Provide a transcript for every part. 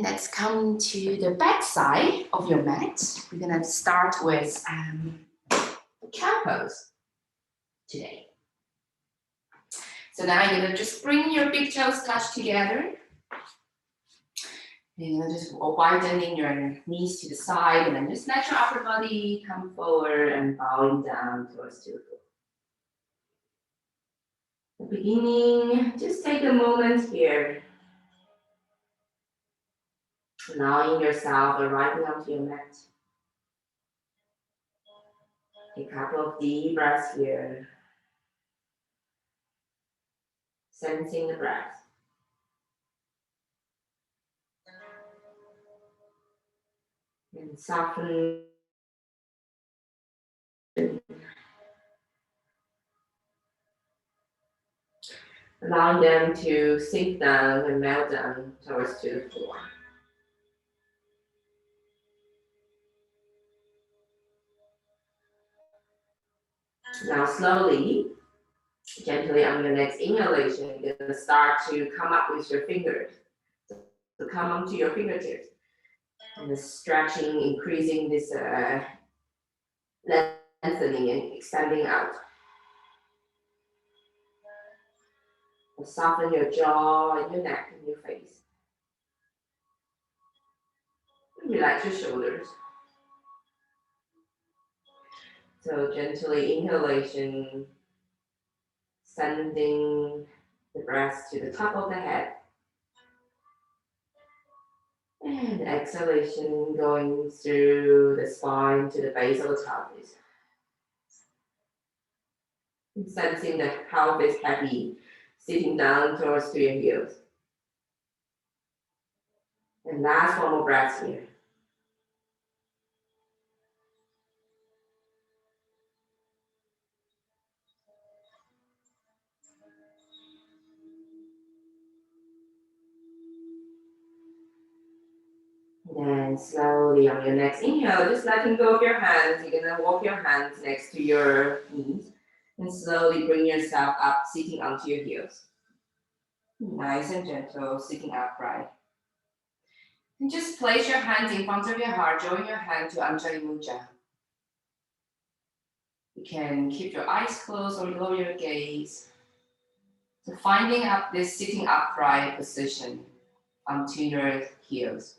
And let's come to the back side of your mat. We're gonna start with cow pose today. So now you're gonna just bring your big toes touch together. You're gonna just widening your knees to the side and then just let your upper body come forward and bowing down towards the floor. The beginning, just take a moment here. Allowing yourself arriving onto your mat. A couple of deep breaths here. Sensing the breath. And soften. Allowing them to sink down and melt down towards the floor. Now slowly, gently on your next inhalation, you're going to start to come up with your fingers. So come onto your fingertips. And the stretching, increasing this lengthening and extending out. And soften your jaw and your neck and your face. Relax your shoulders. So gently inhalation, sending the breath to the top of the head. And exhalation going through the spine to the base of the pelvis. And sensing the pelvis heavy, sitting down towards to your heels. And last one more breath here. Then slowly on your next inhale, just letting go of your hands. You're gonna walk your hands next to your knees and slowly bring yourself up, sitting onto your heels. Nice and gentle, sitting upright. And just place your hands in front of your heart, join your hand to Anjali Mudra. You can keep your eyes closed or lower your gaze. So finding up this sitting upright position onto your heels.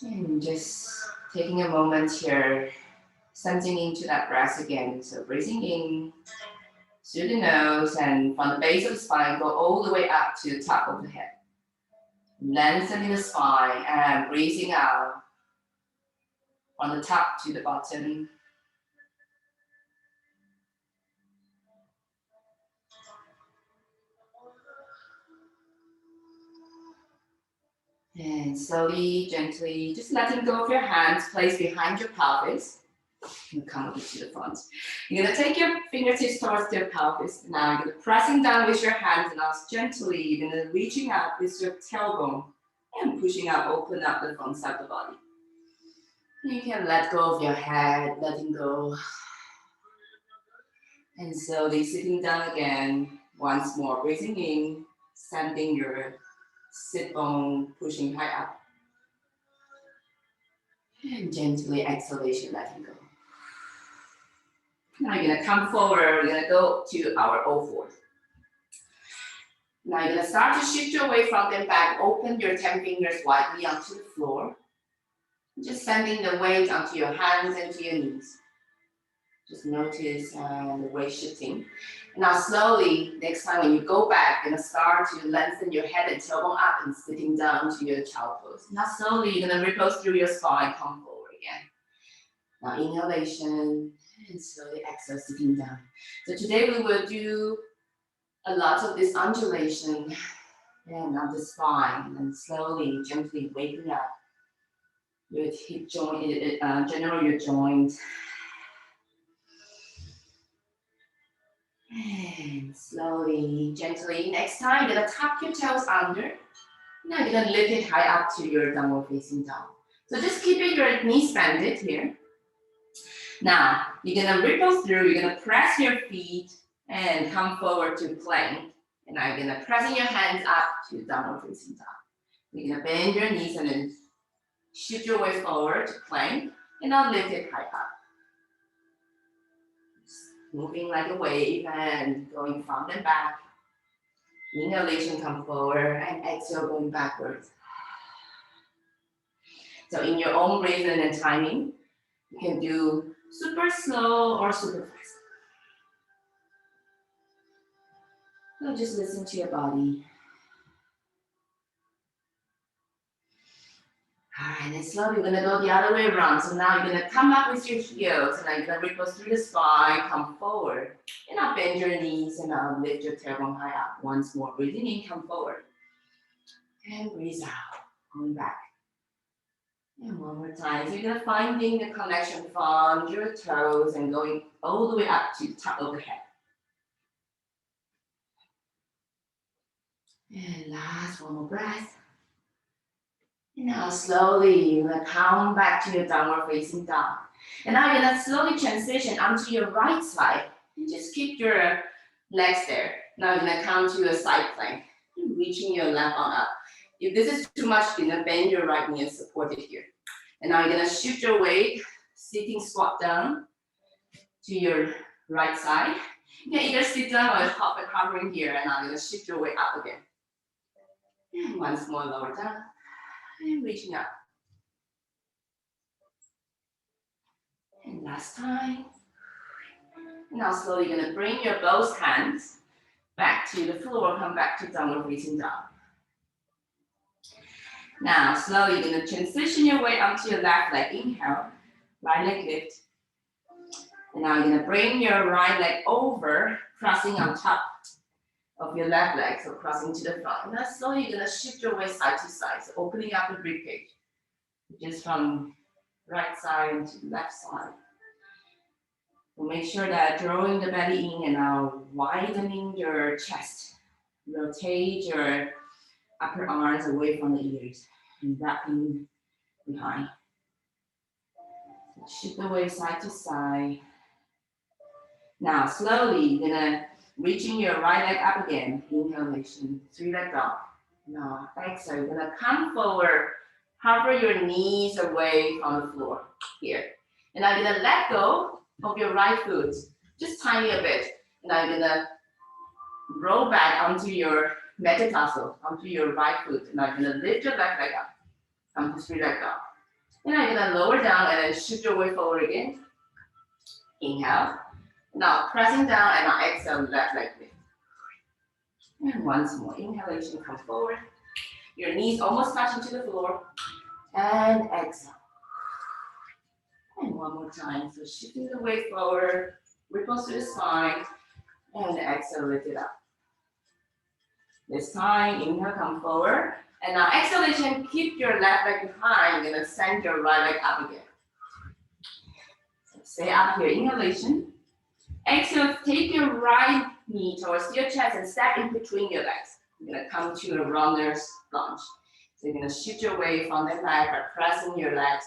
And just taking a moment here, sensing into that breath again. So breathing in through the nose and from the base of the spine, go all the way up to the top of the head. Lengthening the spine and breathing out from the top to the bottom. And slowly, gently, just letting go of your hands, place behind your pelvis. And come up to the front. You're gonna take your fingertips towards your pelvis. Now you're gonna pressing down with your hands and now gently, you're gonna reaching out with your tailbone and pushing out, open up the front side of the body. You can let go of your head, letting go. And slowly sitting down again, once more, breathing in, sending your sit bone, pushing high up. And gently exhalation, letting go. Now you're gonna come forward, we're gonna go to our O4. Now you're gonna start to shift your weight front and back, open your 10 fingers widely onto the floor. Just sending the weight onto your hands and to your knees. Just notice the weight shifting. Now slowly, next time when you go back, you're gonna start to lengthen your head and tailbone up and sitting down to your child pose. Now slowly, you're gonna repose through your spine, come forward again. Now inhalation, and slowly exhale, sitting down. So today we will do a lot of this undulation and on the spine, and slowly, gently waking up your hip joint, general your joints. And slowly, gently, next time, you're gonna tuck your toes under. Now you're gonna lift it high up to your downward facing dog. So just keeping your knees bended here. Now, you're gonna ripple through, you're gonna press your feet and come forward to plank. And now you're gonna pressing your hands up to downward facing dog. You're gonna bend your knees and then shift your way forward to plank, and now lift it high up. Moving like a wave and going front and back. Inhalation, come forward, and exhale, going backwards. So in your own rhythm and timing, you can do super slow or super fast. So just listen to your body. All right, and then slowly we're gonna go the other way around. So now you're gonna come up with your heels, and now you're gonna ripple through the spine, come forward. And now bend your knees, and now lift your tailbone high up. Once more, breathing in, come forward. And breathe out, going back. And one more time. So you're gonna finding the connection from your toes and going all the way up to the top of the head. And last, one more breath. And now slowly, you're gonna come back to your downward facing dog. And now you're gonna slowly transition onto your right side. And just keep your legs there. Now you're gonna come to a side plank. Reaching your left arm up. If this is too much, you're gonna bend your right knee and support it here. And now you're gonna shift your weight, sitting squat down to your right side. You can either sit down or hop and hovering here. And now you're gonna shift your weight up again. And once more, lower down. And reaching up. And last time. Now slowly you're gonna bring your both hands back to the floor, come back to downward facing dog. Now slowly you're gonna transition your weight onto your left leg. Inhale, right leg lift. And now you're gonna bring your right leg over, crossing on top of your left leg, so crossing to the front. Now slowly you're gonna shift your weight side to side, so opening up the rib cage, just from right side to left side. So make sure that drawing the belly in and now widening your chest. Rotate your upper arms away from the ears and wrapping behind. Shift the weight side to side. Now slowly you're gonna reaching your right leg up again. Inhalation, 3-leg dog. Now exhale, you're gonna come forward, hover your knees away from the floor here. And now you're gonna let go of your right foot, just tiny a bit. Now you're gonna roll back onto your metatarsal, onto your right foot. Now you're gonna lift your left leg up, come to 3-leg dog. And now you're gonna lower down and then shift your way forward again. Inhale. Now pressing down and now exhale, left leg lift. And once more, inhalation, come forward. Your knees almost touching to the floor. And exhale. And one more time, so shifting the weight forward, ripples to the spine, and exhale, lift it up. This time, inhale, come forward. And now exhalation, keep your left leg behind. You're gonna send your right leg up again. So stay up here, inhalation. Exhale, take your right knee towards your chest and step in between your legs. You're gonna come to a runner's lunge. So you're gonna shift your weight from the back by pressing your legs.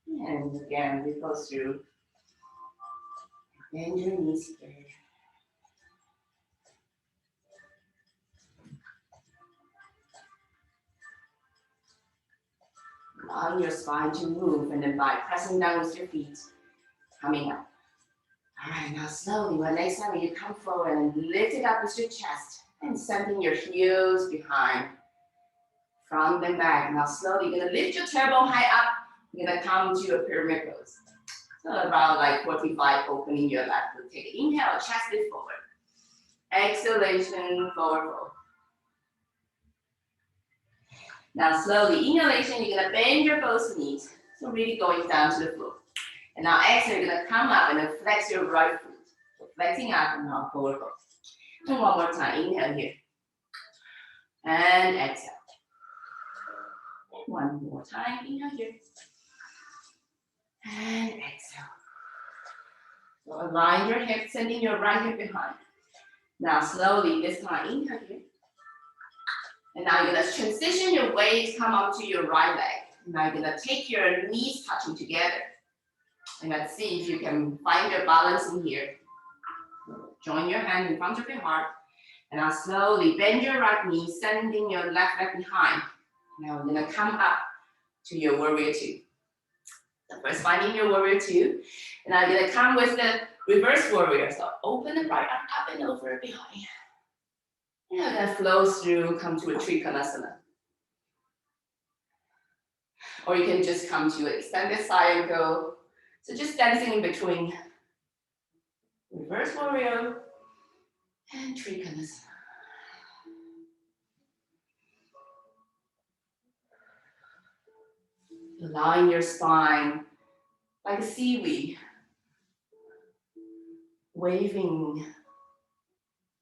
And again, we go through. Bend your knees here. Allowing your spine to move, and then by pressing down with your feet, coming up. All right, now slowly, when next time you come forward and lift it up with your chest and sending your heels behind, front and back. Now slowly, you're gonna lift your tailbone high up. You're gonna come to a pyramid pose. So about like 45, opening your left foot. Take an inhale, chest lift forward. Exhalation, forward fold. Now slowly, inhalation, you're gonna bend your both knees. So really going down to the floor. And now exhale, you're gonna come up and then flex your right foot. So flexing up and now forward fold. And one more time, inhale here. And exhale. One more time, inhale here. And exhale. So align your hips, sending your right hip behind. Now slowly, this time, inhale here. And now you're gonna transition your weight, come up to your right leg. Now you're gonna take your knees touching together. And let's see if you can find your balance in here. Join your hand in front of your heart. And now slowly bend your right knee, sending your left leg behind. Now we're gonna come up to your warrior two. So first finding your warrior two. And now you're gonna come with the reverse warrior. So open the right arm up and over behind. And we're gonna flow through, come to a Trikonasana. Or you can just come to extended side angle. So just dancing in between reverse warrior and Trikonasana. Allowing your spine like a seaweed, waving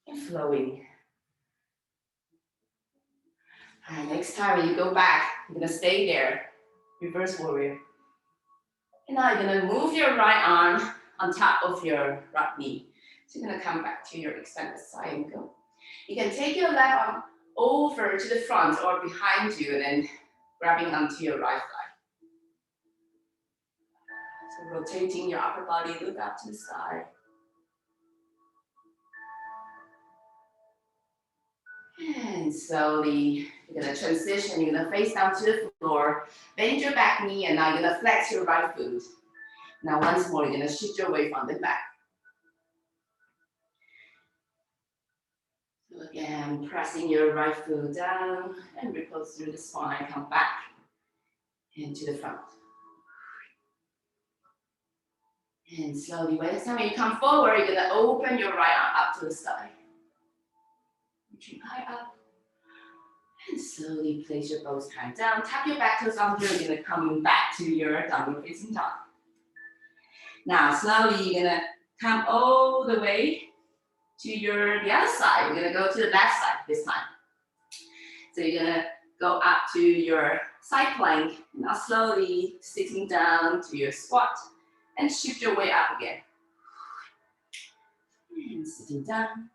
and flowing. All right, next time when you go back, you're gonna stay there, reverse warrior. And now you're gonna move your right arm on top of your right knee. So you're gonna come back to your extended side angle. You can take your left arm over to the front or behind you and then grabbing onto your right thigh. So rotating your upper body, look up to the side. And slowly, you're gonna transition, you're gonna face down to the floor, bend your back knee, and now you're gonna flex your right foot. Now once more, you're gonna shift your weight from the back. So again, pressing your right foot down and ripple through the spine, come back into the front. And slowly, by the time you come forward, you're gonna open your right arm up to the side. Reaching high up. And slowly place your both hands down. Tap your back toes on here. You're gonna come back to your downward facing dog. Now, slowly, you're gonna come all the way to the other side. You're gonna go to the left side this time. So you're gonna go up to your side plank. Now, slowly sitting down to your squat and shift your way up again. And sitting down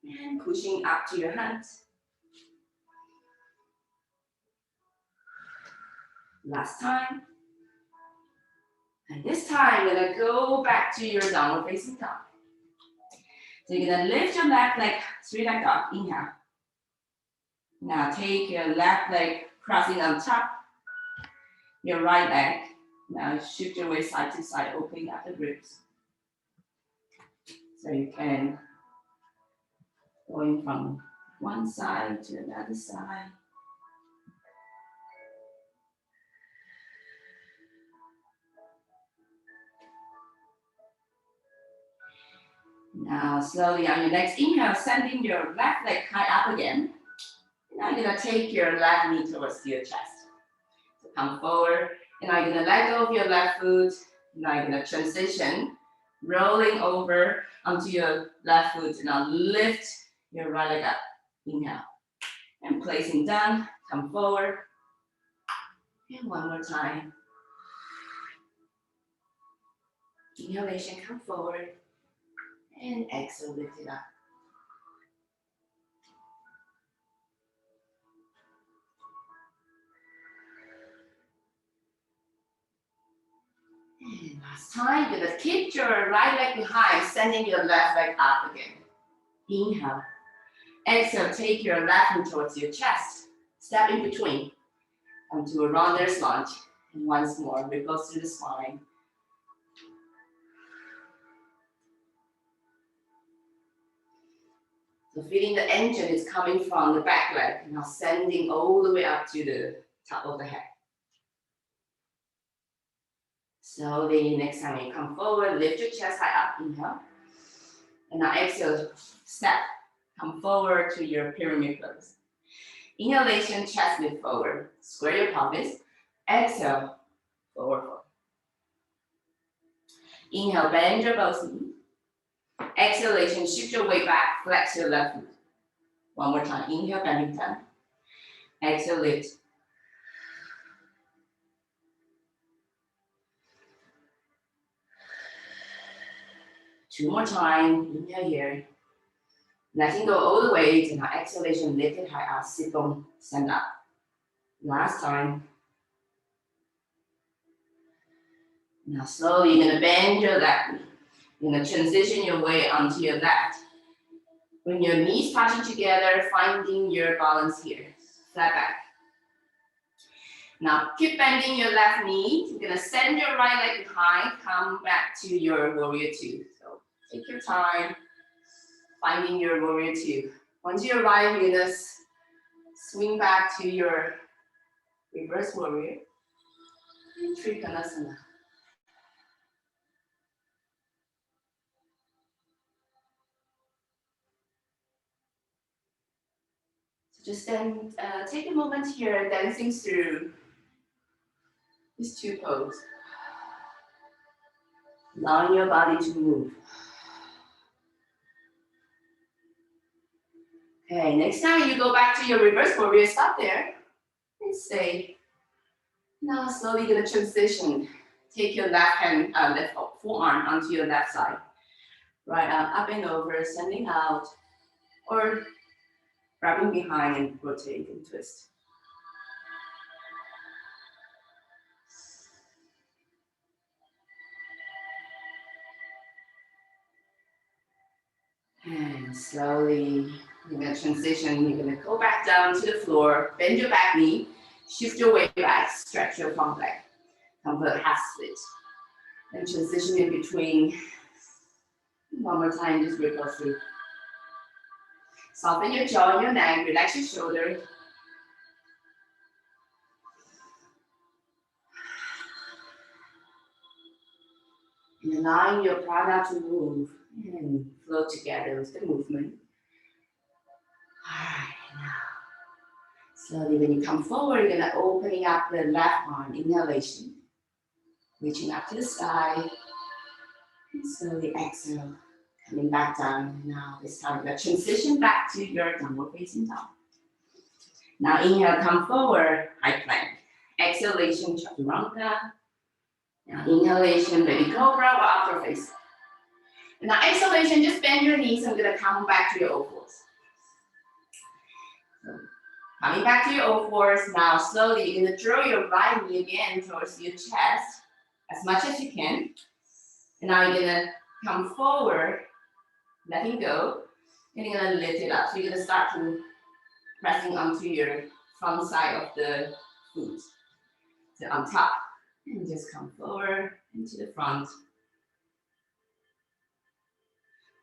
and pushing up to your hands. Last time. And this time, you're gonna go back to your downward facing dog. So you're gonna lift your left leg, three-leg dog, inhale. Now take your left leg crossing on top, your right leg. Now shift your way side to side, opening up the ribs. So you can going from one side to another side. Now slowly on your next inhale, sending your left leg high up again. Now you're gonna take your left knee towards your chest. So come forward, and now you're gonna let go of your left foot. Now you're gonna transition, rolling over onto your left foot. Now lift your right leg up, inhale. And placing down, come forward. And one more time. Inhalation, come forward. And exhale, lift it up. And last time, you're gonna keep your right leg behind, sending your left leg up again. Inhale. Exhale, take your left knee towards your chest. Step in between. Come to a rounders lunge. And once more, ripple through the spine. So feeling the engine is coming from the back leg, now sending all the way up to the top of the head. Slowly, next time you come forward, lift your chest high up, inhale. And now exhale, step, come forward to your pyramid pose. Inhalation, chest lift forward, square your pelvis. Exhale, forward fold. Inhale, bend your both knees. Exhalation, shift your weight back, flex your left foot. One more time, inhale, bending down. Exhale, lift. Two more times, inhale here. Letting go all the way to now exhalation, lift it high up, sit bone, stand up. Last time. Now slowly, you're gonna bend your left knee. You're gonna transition your way onto your left. Bring your knees touching together, finding your balance here. Flat back. Now keep bending your left knee. You're gonna send your right leg behind, come back to your warrior two. So take your time, finding your warrior two. Once you arrive, you're gonna swing back to your reverse warrior. Trikonasana. So just then take a moment here, dancing through these two poses. Allowing your body to move. Okay, next time you go back to your reverse warrior, stop there and stay. Now slowly gonna transition. Take your left hand, left forearm onto your left side. Right arm up and over, sending out, or grabbing behind and rotate and twist. And slowly, you're gonna transition. You're gonna go back down to the floor, bend your back knee, shift your weight back, stretch your front leg. Come for a half split. And transition in between. One more time, just ripple through. Soften your jaw and your neck, relax your shoulder. And allowing your prana to move and flow together with the movement. Alright, now slowly when you come forward, you're gonna opening up the left arm, inhalation. Reaching up to the sky. And slowly exhale, coming back down. Now this time we're gonna transition back to your downward facing dog. Now inhale, come forward, high plank. Exhalation, chaturanga. Now inhalation, baby cobra or upward face. Now exhalation, just bend your knees. I'm gonna come back to your O4s. So, coming back to your O4s, now slowly you're gonna draw your right knee again towards your chest as much as you can. And now you're gonna come forward, letting go, and you're gonna lift it up. So you're gonna start to pressing onto your front side of the foot. So on top, and just come forward into the front.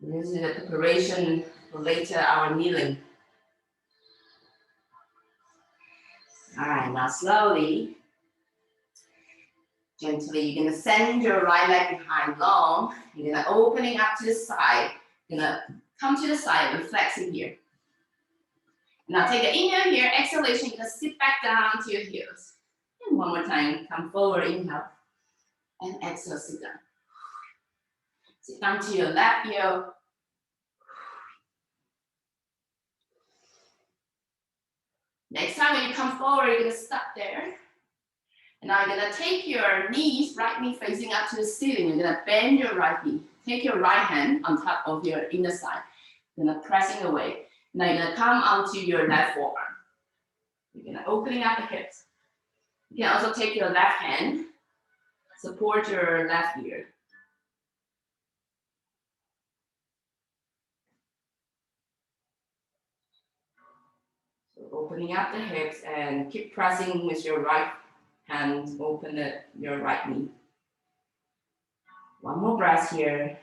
This is the preparation for later our kneeling. All right, now slowly, gently, you're gonna send your right leg behind long. You're gonna opening up to the side. You're gonna come to the side and flexing here. Now take an inhale here, exhalation, you're gonna sit back down to your heels. And one more time, come forward, inhale. And exhale, sit down. Sit down to your left heel. Next time when you come forward, you're gonna stop there. And now you're gonna take your knees, right knee facing up to the ceiling. You're gonna bend your right knee. Take your right hand on top of your inner side. You're gonna pressing away. Now you're gonna come onto your left forearm. You're gonna opening up the hips. You can also take your left hand, support your left ear. So opening up the hips and keep pressing with your right hand, open your right knee. One more breath here.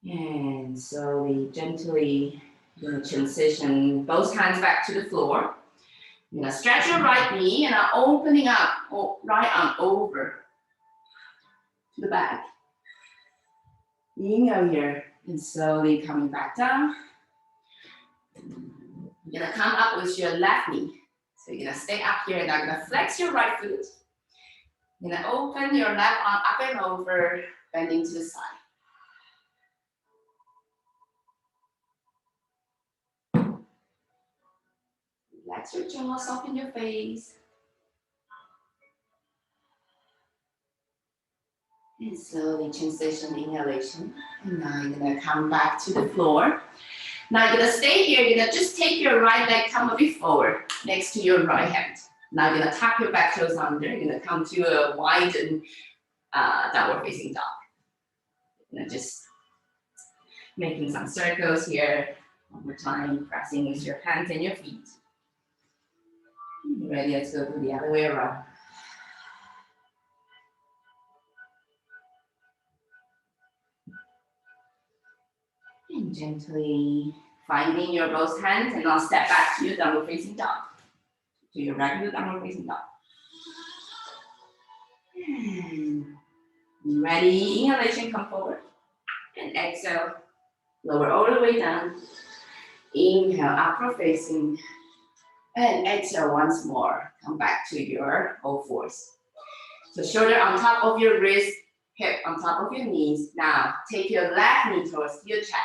And slowly, gently, you're gonna transition both hands back to the floor. You're gonna stretch your right knee and opening up, right arm over to the back. Inhale here and slowly coming back down. You're gonna come up with your left knee. So you're gonna stay up here and now gonna flex your right foot. You're gonna open your left arm up and over, bending to the side. Relax your jaw, soften your face. And slowly transition, inhalation. And now you're gonna come back to the floor. Now you're gonna stay here, you're gonna just take your right leg, come a bit forward, next to your right hand. Now you're gonna tap your back toes under, you're gonna come to a wide and downward facing dog. Just making some circles here. One more time, pressing with your hands and your feet. Ready, let's go to the other way around. And gently finding your both hands and now step back to your downward facing dog. To your regular downward facing dog. And ready, inhalation, come forward. And exhale, lower all the way down. Inhale, upward facing. And exhale once more. Come back to your all fours. So shoulder on top of your wrist, hip on top of your knees. Now take your left knee towards your chest.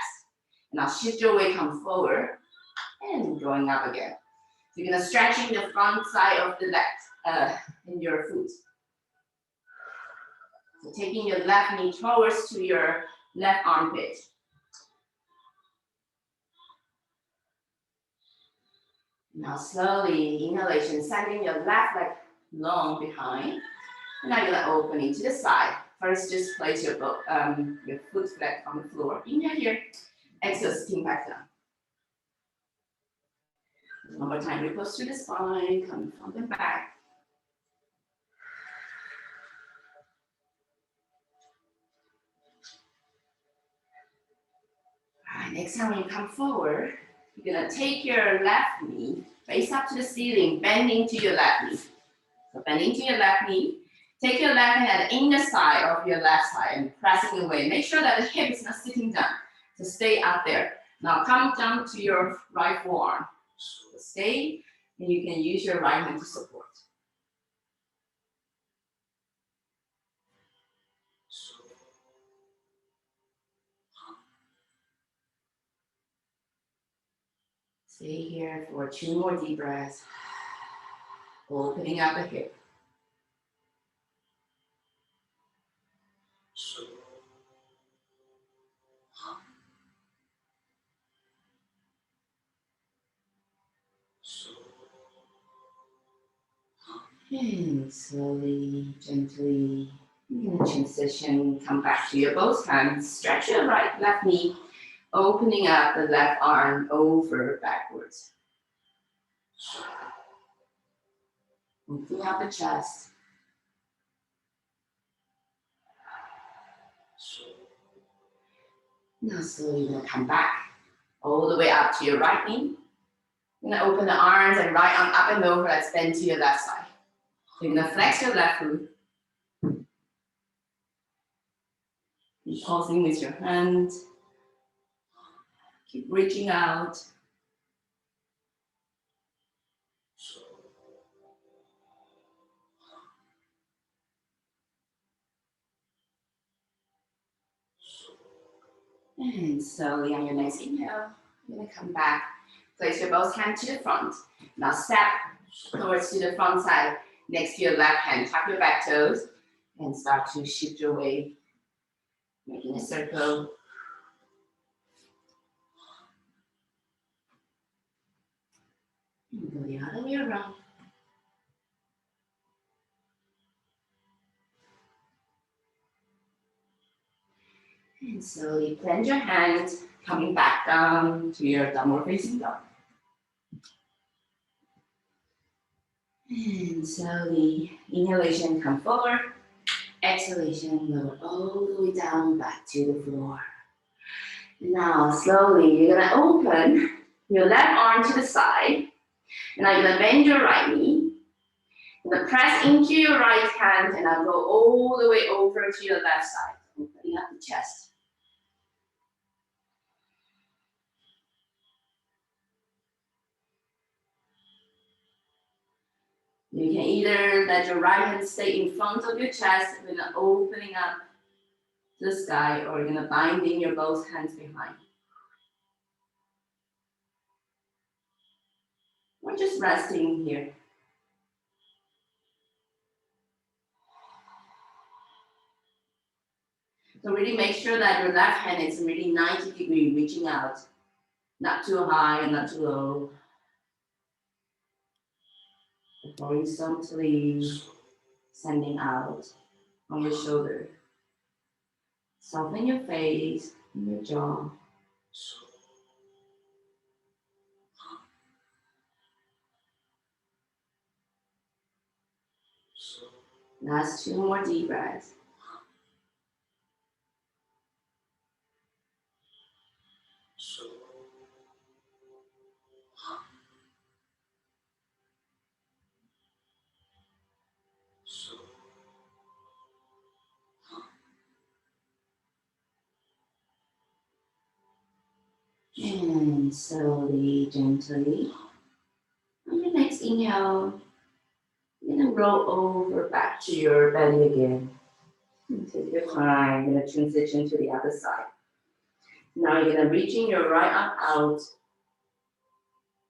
Now shift your weight, come forward. And going up again. So you're gonna stretching the front side of the leg in your foot. So taking your left knee towards to your left armpit. Now slowly, inhalation, sending your left leg long behind. And now you're gonna open it to the side. First, just place your foot flat on the floor. Inhale here. Exhale, sitting back down. One more time, repose through the spine, coming from the back. And exhale, when you come forward, you're gonna take your left knee, face up to the ceiling, bending to your left knee. So bending to your left knee, take your left hand at the inner side of your left side and pressing away. Make sure that the hip is not sitting down. So stay up there. Now come down to your right forearm. So stay, and you can use your right hand to support. Stay here for 2 more deep breaths. Opening up the hip. And slowly, gently, you're gonna transition, come back to your both hands, stretch your right left knee, opening up the left arm over backwards. Opening up the chest. Now slowly you're gonna come back all the way up to your right knee. You're gonna open the arms and right arm up and over, let's bend to your left side. You're gonna flex your left foot. Keep pausing with your hand. Keep reaching out. And slowly on your next inhale, you're gonna come back. Place your both hands to the front. Now step towards to the front side, next to your left hand. Tap your back toes and start to shift your weight, making a circle. And go the other way around. And slowly plant your hands, coming back down to your downward facing dog. And slowly, inhalation, come forward. Exhalation, lower all the way down, back to the floor. Now, slowly, you're gonna open your left arm to the side. And now you're gonna bend your right knee. You're gonna press into your right hand and I'll go all the way over to your left side, opening up the chest. You can either let your right hand stay in front of your chest, you're gonna opening up the sky, or you're gonna binding your both hands behind. Or just resting here. So really make sure that your left hand is really 90 degrees reaching out. Not too high and not too low. Horizontally sending out on your shoulder. Soften your face and your jaw. Last 2 more deep breaths. And slowly, gently, on your next inhale, you're gonna roll over back to your belly again. And take your time, you're gonna transition to the other side. Now you're gonna reach in your right arm out,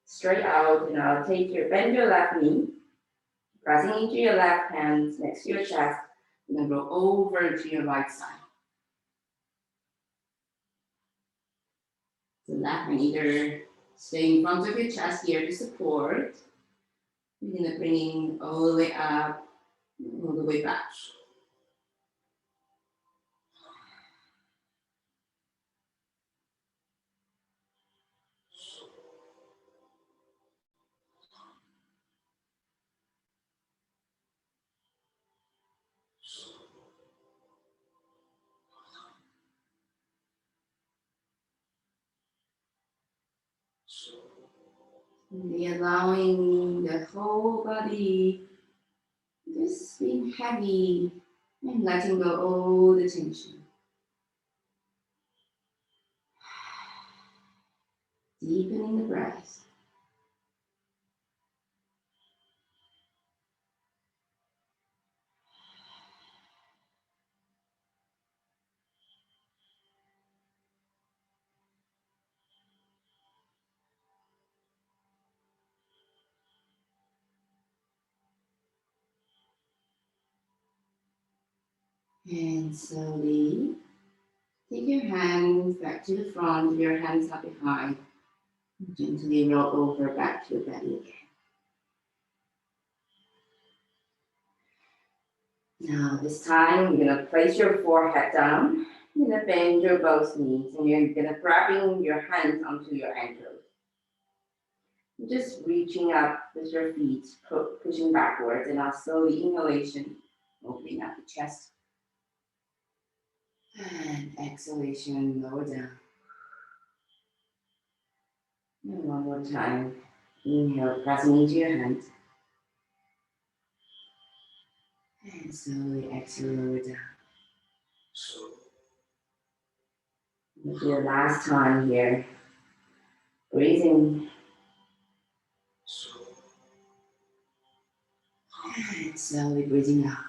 straight out, and now bend your left knee, pressing into your left hand next to your chest, and then roll over to your right side. The left hand either stay in front of your chest here to support. You're gonna bring all the way up, all the way back. And allowing the whole body just being heavy and letting go all the tension. Deepening the breath. And slowly take your hands back to the front, your hands up behind. Gently roll over back to your belly again. Now this time you're gonna place your forehead down. You're gonna bend your both knees and you're gonna grabbing your hands onto your ankles. Just reaching up with your feet, pushing backwards, and now slowly inhalation, opening up the chest. And exhalation, lower down. And one more time. Inhale, pressing into your hands. And slowly exhale, lower down. With your last time here. Breathing. And slowly breathing out.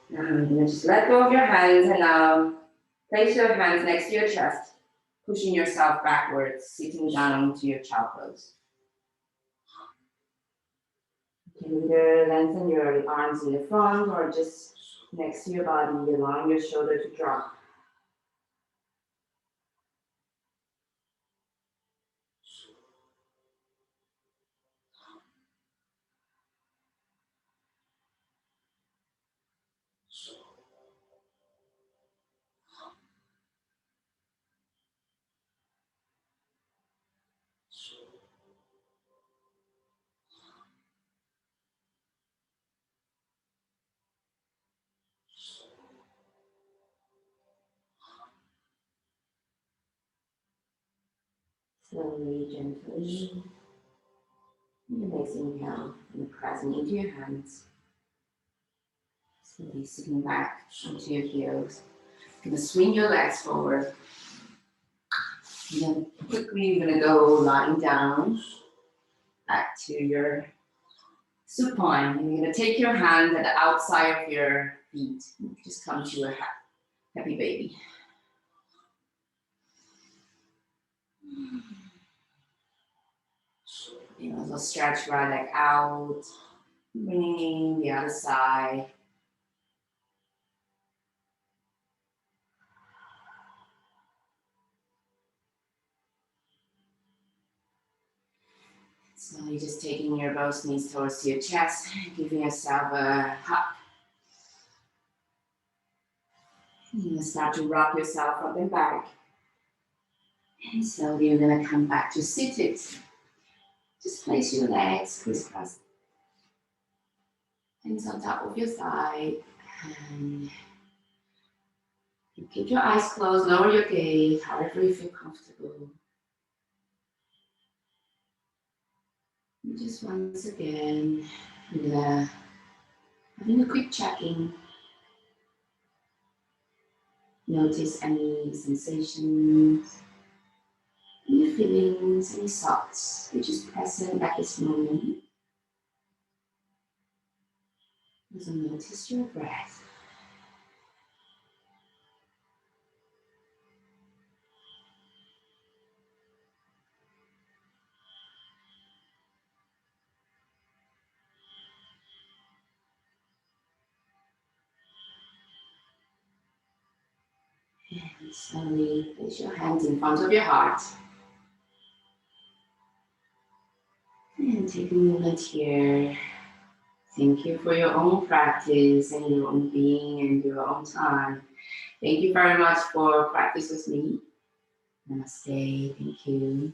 Now you're going to just let go of your hands and now place your hands next to your chest, pushing yourself backwards, sitting down to your child pose. You can either lengthen your arms in the front or just next to your body, allowing your shoulder to drop. Slowly, gently. Your next inhale, and pressing into your hands. Slowly sitting back onto your heels. You're gonna swing your legs forward. And then quickly you're gonna go lying down back to your supine. And you're gonna take your hand at the outside of your feet. Just come to a happy baby. You know, so stretch right leg out, bringing the other side. So you're just taking your both knees towards your chest, giving yourself a hug. You start to rock yourself up and back. And slowly you're gonna come back to seated. Just place your legs crisscross. Hands on top of your thigh. And you keep your eyes closed, lower your gaze, however you feel comfortable. And just once again, I'm gonna having a quick checking. Notice any sensations, any feelings, any thoughts which is present at this moment. Also notice your breath. And slowly place your hands in front of your heart. And take a moment here. Thank you for your own practice and your own being and your own time. Thank you very much for practice with me. Namaste. Thank you.